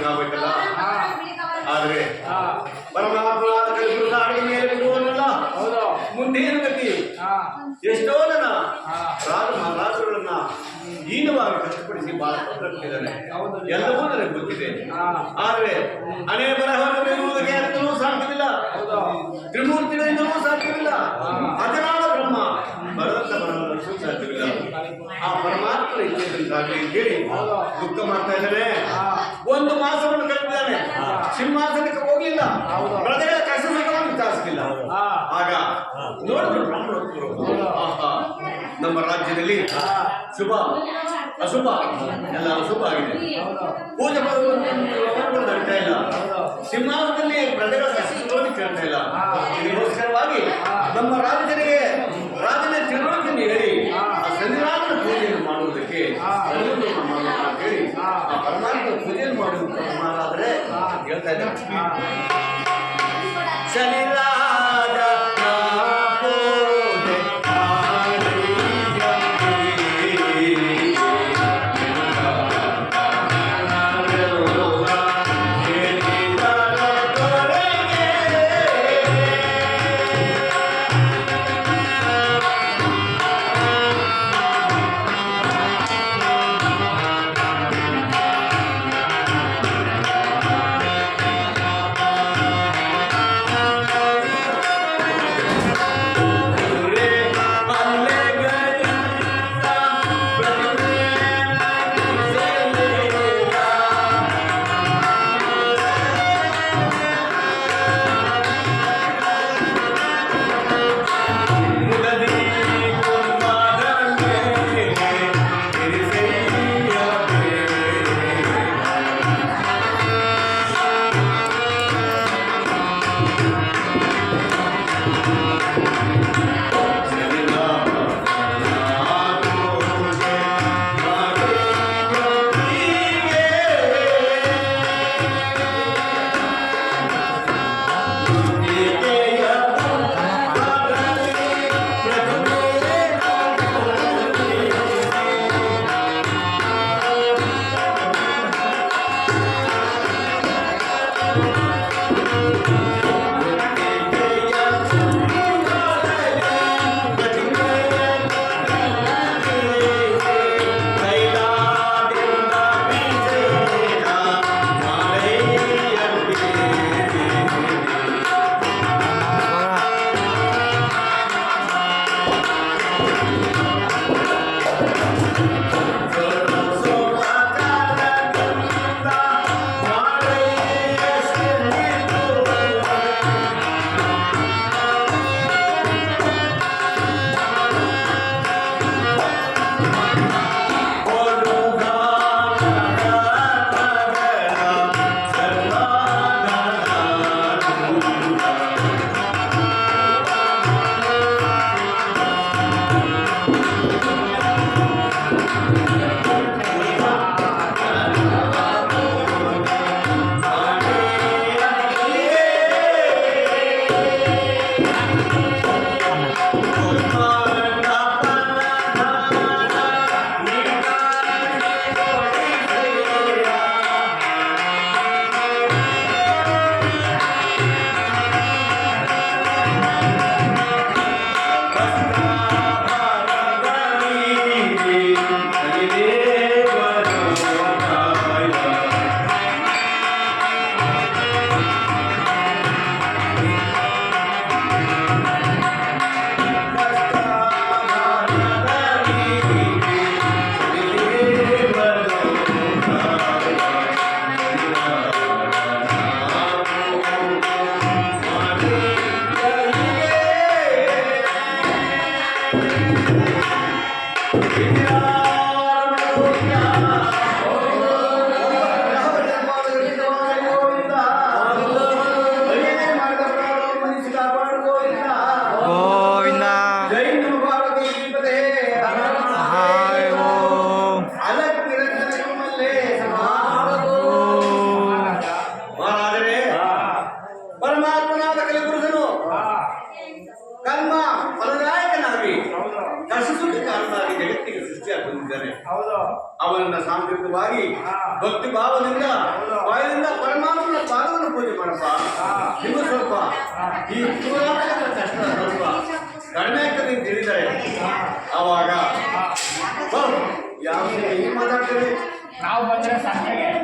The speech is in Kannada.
ಆಗ್ಬೇಕಲ್ಲ. ಆದ್ರೆ ಪರಮಾತ್ಮನಾದ ಕಲಿಪುರುಷ ಅಡಿಗೆ ಮೇಲೆ ಬಿಡುವನಲ್ಲ, ಮುಂದೇನು ಗತಿ? ಎಷ್ಟೋ ಜನ ರಾಜ ಮಹಾರಾಜರುಗಳನ್ನ ಹೀನವಾಗಿ ಕಷ್ಟಪಡಿಸಿ ಬಹಳ ತೊಂದರೆಟ್ಟಿದ್ದಾರೆ, ಎಲ್ಲವೂ ನನಗೆ ಗೊತ್ತಿದೆ. ಆದ್ರೆ ಅನೇ ಬರಹವನ್ನು ಇರುವುದಕ್ಕೆ ಅಂತಲೂ ಸಾಧ್ಯವಿಲ್ಲ, ತ್ರಿಮೂರ್ತಿಗಳಿಂದಲೂ ಸಾಧ್ಯವಿಲ್ಲ, ಅಜನಾದ ಬ್ರಹ್ಮ ಬರದಂತ ಬರಲು ಸಾಧ್ಯವಿಲ್ಲ. ಆ ಪರಮಾತ್ಮನ ಇಚ್ಛೆಯಿಂದಾಗಲಿ ಅಂತೇಳಿ ದುಃಖ ಮಾಡ್ತಾ ಇದ್ದಾನೆ. ಒಂದು ಮಾಸವನ್ನು ಕಳೆದಿದ್ದಾನೆ, ಸಿಂಹಾಸನಕ್ಕೆ ಹೋಗಲಿಲ್ಲ, ಪ್ರಜೆಗಳ ಕಷ್ಟ ಸುಖವನ್ನು ವಿಚಾರಿಸಲಿಲ್ಲ. ಆಗ ನೋಡಿದ್ರು ಬ್ರಾಹ್ಮಣರು, ನಮ್ಮ ರಾಜ್ಯದಲ್ಲಿ ಶುಭ ಅಶುಭ ಎಲ್ಲ ಅಶುಭ ಆಗಿದೆ, ಪೂಜೆ ನಡೀತಾ ಇಲ್ಲ, ಸಿಂಹಾಸನದಲ್ಲಿ ಪ್ರಜೆಗಳ ಕಷ್ಟವನ್ನು ಕೇಳ್ತಾ ಇಲ್ಲ. ಇದಕ್ಕೋಸ್ಕರವಾಗಿ ನಮ್ಮ ರಾಜ್ಯರಿಗೆ ರಾಜನ ತಿಳುವಳಿಕೆಯನ್ನು ಹೇಳಿ ಆ ಸಂವಿಧಾನದ ಪೂಜೆಯನ್ನು ಮಾಡುವುದಕ್ಕೆ ಹೇಳಿ ಆ ಪರಮಾತ್ಮನ ಪೂಜೆಯನ್ನು ಮಾಡುವುದು ಆದರೆ ಹೇಳ್ತಾ ಇದ್ದಾರೆ. ಅವನನ್ನ ಸಾಂಸ್ಕೃತಿಕವಾಗಿ ಭಕ್ತಿ ಭಾವದಿಂದ ಬಾಯದಿಂದ ಪರಮಾತ್ಮನ ಪಾದವನ್ನು ಪೂಜೆ ಮಾಡಪ್ಪ. ಇನ್ನು ಸ್ವಲ್ಪ ಈ ಪೂರಾಟದ ಕಷ್ಟ ಸ್ವಲ್ಪ ಕಡಿಮೆ ಆಗ್ತದೆ ಅಂತ ಹೇಳಿದ್ದಾರೆ. ಆವಾಗ ಯಾವ ಮಾತಾಡ್ತೀವಿ ನಾವು ಬಂದ್ರೆ ಸಂಜೆಗೆ